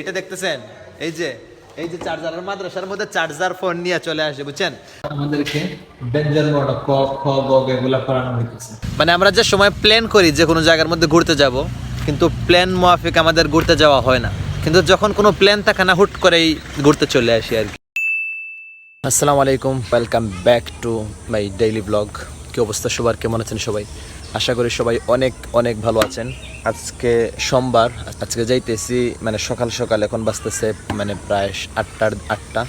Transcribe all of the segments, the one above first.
এটা দেখতেছেন এই যে চার্জারের মাদ্রাসার মধ্যে চার্জার ফোন নিয়ে চলে আসে বুঝছেন আমাদেরকে ডেঞ্জার মোড ক খ গ গ এগুলা পড়ানো হইতেছে। মানে আমরা যে সময় প্ল্যান করি যে কোনো জায়গার মধ্যে ঘুরতে যাব কিন্তু প্ল্যান মাফিক আমাদের ঘুরতে যাওয়া হয় না, কিন্তু যখন কোনো প্ল্যান থাকে না হুট করেই ঘুরতে চলে আসি আর কি। আসসালামু আলাইকুম, welcome back to my daily blog. কি অবস্থা সবার, কেমন আছেন সবাই? আশা করি সবাই অনেক অনেক ভালো আছেন। আজকে সোমবার, আজকে যাইতেছি মানে সকাল সকাল, এখন বাজতেছে মানে প্রায় আটটা।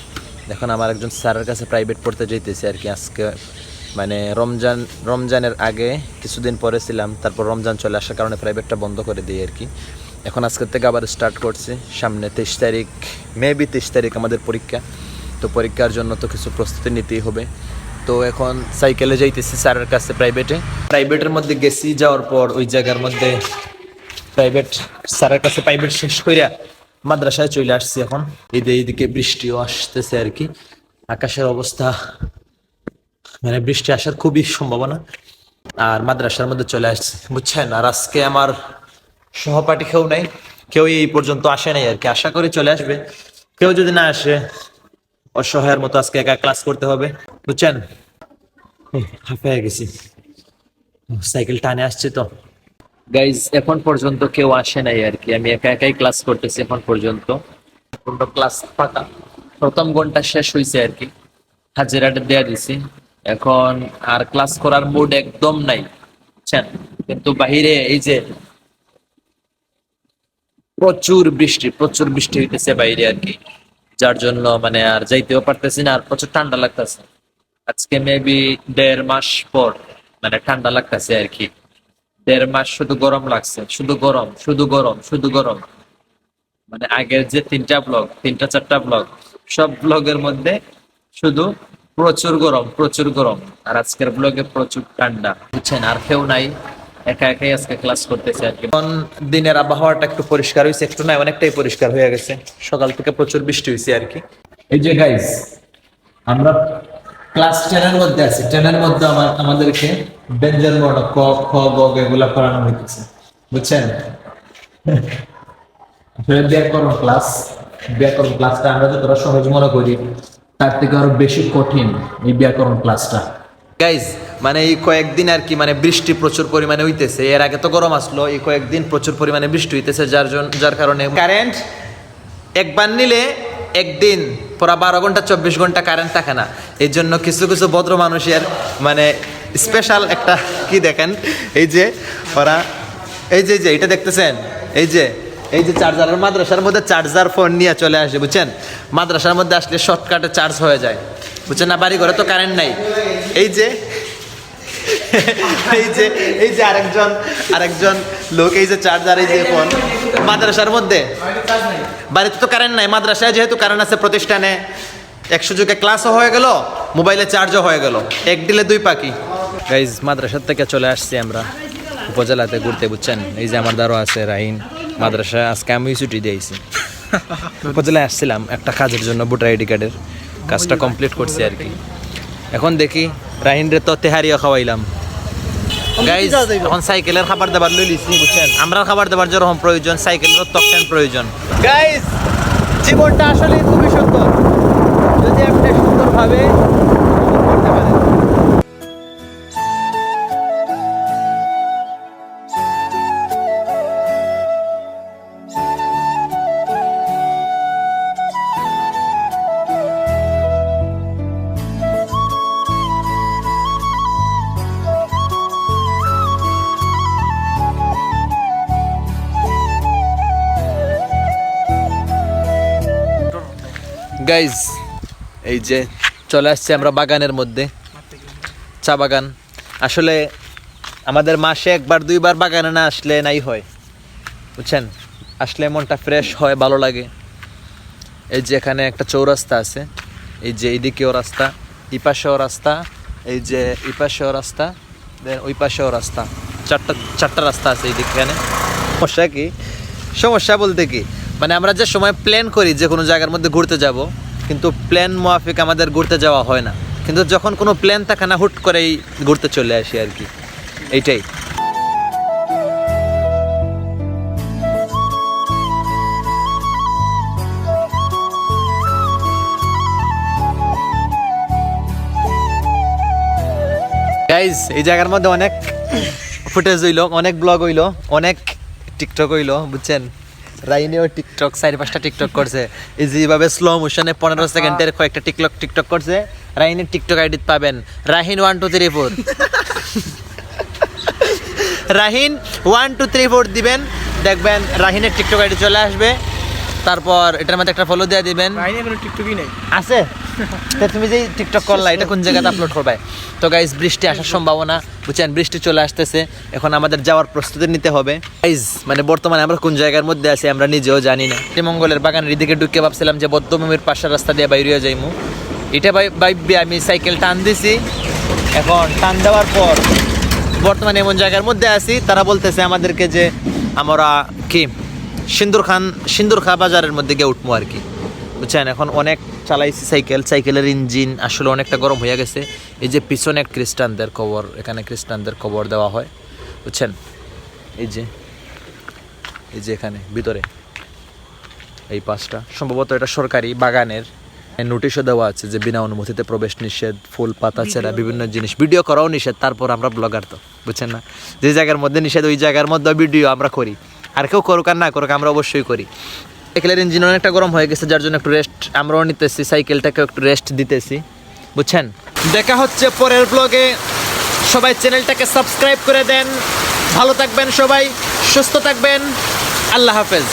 এখন আমার একজন স্যারের কাছে প্রাইভেট পড়তে যাইতেছি আর কি। আজকে মানে রমজানের আগে কিছুদিন পরে ছিলাম, তারপর রমজান চলে আসার কারণে প্রাইভেটটা বন্ধ করে দিই আর কি। এখন আজকের থেকে আবার স্টার্ট করছি। সামনে 23 তারিখ, মেবি 23 তারিখ আমাদের পরীক্ষা। তো পরীক্ষার জন্য তো কিছু প্রস্তুতি নিতেই হবে। তো এখন সাইকেলে যাইতেছি স্যারের কাছে প্রাইভেটের মধ্যে গেছি। যাওয়ার পর ওই জায়গার মধ্যে স্যারের কাছে প্রাইভেট শেষ কইরা মাদ্রাসায় চলে আসছি। এখন এইদিকে বৃষ্টিও আসতেছে আর কি। আকাশের অবস্থা মানে বৃষ্টি আসার খুবই সম্ভাবনা। আর মাদ্রাসার মধ্যে চলে আসছি বুঝছেন। আর আজকে আমার সহপাঠী কেউ এই পর্যন্ত আসে নাই আর কি। আশা করি চলে আসবে। কেউ যদি না আসে, অসহায়ের মতো আজকে একা ক্লাস করতে হবে বুঝছেন। হাঁপিয়ে গেছি, সাইকেল টানে আসছে তো। গাইজ এখন পর্যন্ত কেউ আসে নাই আর কি। আমি একা একাই ক্লাস করতেছি এখন পর্যন্ত। কোনো ক্লাস ফাঁকা, প্রথম ঘন্টা শেষ হয়েছে আর কি। হাজিরাটা দেয়া দিছি, এখন আর ক্লাস করার মুড একদম নাই বুঝছেন। কিন্তু বাহিরে এই যে প্রচুর বৃষ্টি হইতেছে বাইরে আর কি, যার জন্য মানে আর যাইতেও পারতেছি না। আর প্রচুর ঠান্ডা লাগতেছে। আজকে মেবি 1.5 মাস পর মানে ঠান্ডা লাগতেছে আর কি। 1.5 মাস শুধু গরম লাগছে, শুধু গরম। মানে আগের যে 3-4টা ব্লগ, সব ব্লগের মধ্যে শুধু প্রচুর গরম। আর আজকের ব্লগে প্রচুর ঠান্ডা বুঝছেন। আর কেউ নাই, একা একাই আজকে ক্লাস করতেছে আর কি। এখন দিনের আবহাওয়াটা একটু পরিষ্কার হয়েছে, একটু নয় অনেকটাই পরিষ্কার হয়ে গেছে। সকাল থেকে প্রচুর বৃষ্টি হয়েছে আর কি। এই যে গাইস, আমরা ক্লাস 10 মধ্যে আছি। 10 মধ্যে আমাদেরকে ডেঞ্জার মোড ক খ গ গ এগুলা পড়ানো হইতেছে বুঝছেন। আসলে ব্যাকরণ ক্লাসটা আমরা যতটা সহজ মনে করি, তার থেকে আরো বেশি কঠিন এই ব্যাকরণ ক্লাসটা। গাইজ মানে এই কয়েকদিন আর কি মানে বৃষ্টি প্রচুর পরিমাণে হইতেছে। এর আগে তো গরম আসলো, এই কয়েকদিন প্রচুর পরিমাণে বৃষ্টি হইতেছে, যার কারণে কারেন্ট একবার নিলে একদিন পুরা 12 ঘন্টা 24 ঘন্টা কারেন্ট থাকে না। এই জন্য কিছু ভদ্র মানুষের মানে স্পেশাল একটা কি দেখেন, এই যে ওরা এই যে এটা দেখতেছেন, এই যে চার্জারের মাদ্রাসার মধ্যে চার্জার ফোন নিয়ে চলে আসে বুঝছেন। মাদ্রাসার মধ্যে আসলে শর্টকাটে চার্জ হয়ে যায় বুঝছেন না। বাড়ি ঘরে তো কারেন্ট নাই। এই যে আরেকজন লোক, এই যে চার্জার, এই যে ফোন মাদ্রাসার মধ্যে। বাড়িতে তো কারেন্ট নাই, মাদ্রাসায় যেহেতু কারেন্ট আছে প্রতিষ্ঠানে, এক সুযোগে ক্লাসও হয়ে গেল, মোবাইলে চার্জও হয়ে গেল, এক ডিলে 2 পাখি। গাইজ মাদ্রাসার থেকে চলে আসছি আমরা উপজেলাতে ঘুরতে বুঝছেন। এই যে আমার দ্বারা আছে রাহিন। মাদ্রাসা আজকে আমি ছুটি দিয়েছি, উপজেলায় আসছিলাম একটা কাজের জন্য, ভোটার আইডি কার্ডের কাজটা কমপ্লিট করছি আর কি। এখন দেখি রাহিনরে তো তেহারিও খাওয়াইলাম গাইজ। এখন সাইকেলের খাবার দাবার লই লিছি বুঝছেন। আমরা খাবার দাবার যেরকম প্রয়োজন, সাইকেলেরও তখন প্রয়োজন। গাইজ জীবনটা আসলে খুবই সুন্দর যদি আপনি সুন্দরভাবে করতে পারেন। গাইজ এই যে চলে আসছে আমরা বাগানের মধ্যে, চা বাগান। আসলে আমাদের মাসে 1-2বার বাগানে না আসলে নাই হয় বুঝছেন। আসলে মনটা ফ্রেশ হয়, ভালো লাগে। এই যে এখানে একটা চৌরাস্তা আছে, এই যে এইদিকেও রাস্তা, এই পাশেও রাস্তা, এই যে এই পাশেও রাস্তা, দেন ওই পাশেও রাস্তা, চারটা রাস্তা আছে এইদিকে। এখানে সমস্যা বলতে কি মানে আমরা যে সময় প্ল্যান করি যে কোনো জায়গার মধ্যে ঘুরতে যাব, কিন্তু প্ল্যান মাফিক আমাদের ঘুরতে যাওয়া হয় না, কিন্তু যখন কোনো প্ল্যান থাকে না হুট করেই ঘুরতে চলে আসি আর কি। এইটাই। গাইজ এই জায়গার মধ্যে অনেক ফুটেজ হইলো, অনেক ব্লগ হইলো, অনেক টিকটক হইলো, বুঝছেন? রাইনেও টিকটক 4-5টা টিকটক করছে, এই যেভাবে স্লো মোশনে 15 সেকেন্ডের কয়েকটা টিকটক করছে। রাহিনের টিকটক আইডি পাবেন রাহিন 1 2 3 4 রাহিন 1 2 3 4 দিবেন, দেখবেন রাহিনের টিকটক আইডি চলে আসবে। তারপর এটার মধ্যে একটা ফলো দিয়ে দিবেন। রাহিনের কোনো টিকটকই নাই আছে তো তুমি যে টিকটক করলা এটা কোন জায়গাতে আপলোড করবে? তো গাইজ বৃষ্টি আসার সম্ভাবনা, বুঝছেন? বৃষ্টি চলে আসতেছে, এখন আমাদের যাওয়ার প্রস্তুতি নিতে হবে। গাইজ মানে বর্তমানে আমরা কোন জায়গার মধ্যে আছি আমরা নিজেও জানি না। মঙ্গলের বাগানের দিকে ঢুকে ভাবছিলাম যে বদ্ধভূমির পাশের রাস্তা দিয়ে বাইরে যাইমু, এটা ভাববে আমি সাইকেল টান দিছি। এখন টান দেওয়ার পর বর্তমানে এমন জায়গার মধ্যে আছি, তারা বলতেছে আমাদেরকে যে আমরা কি সিন্দুরখা বাজারের মধ্যে গিয়ে উঠবো আর কি, বুঝছেন? এখন অনেক চালাইছি সাইকেলের ইঞ্জিন আসলে অনেকটা গরম হয়ে গেছে। এই যে পিছনে খ্রিস্টানদের কবর, এখানে খ্রিস্টানদের কবর দেওয়া হয়, বুঝছেন? এই যে এখানে ভিতরে এই পাঁচটা, সম্ভবত এটা সরকারি বাগানের নোটিশও দেওয়া আছে যে বিনা অনুমতিতে প্রবেশ নিষেধ, ফুল পাতা ছেঁড়া, বিভিন্ন জিনিস ভিডিও করাও নিষেধ। তারপর আমরা ব্লগার তো, বুঝছেন না? যে জায়গার মধ্যে নিষেধ ওই জায়গার মধ্যে ভিডিও আমরা করি, আর কেউ করুক আর না করুক আমরা অবশ্যই করি। সাইকেলের ইঞ্জিন অনেকটা গরম হয়ে গেছে, যার জন্য একটু রেস্ট আমরাও নিতেছি, সাইকেলটাকে একটু রেস্ট দিতেছি, বুঝছেন? দেখা হচ্ছে পরের ব্লগে। সবাই চ্যানেলটাকে সাবস্ক্রাইব করে দেন। ভালো থাকবেন সবাই, সুস্থ থাকবেন। আল্লাহ হাফেজ।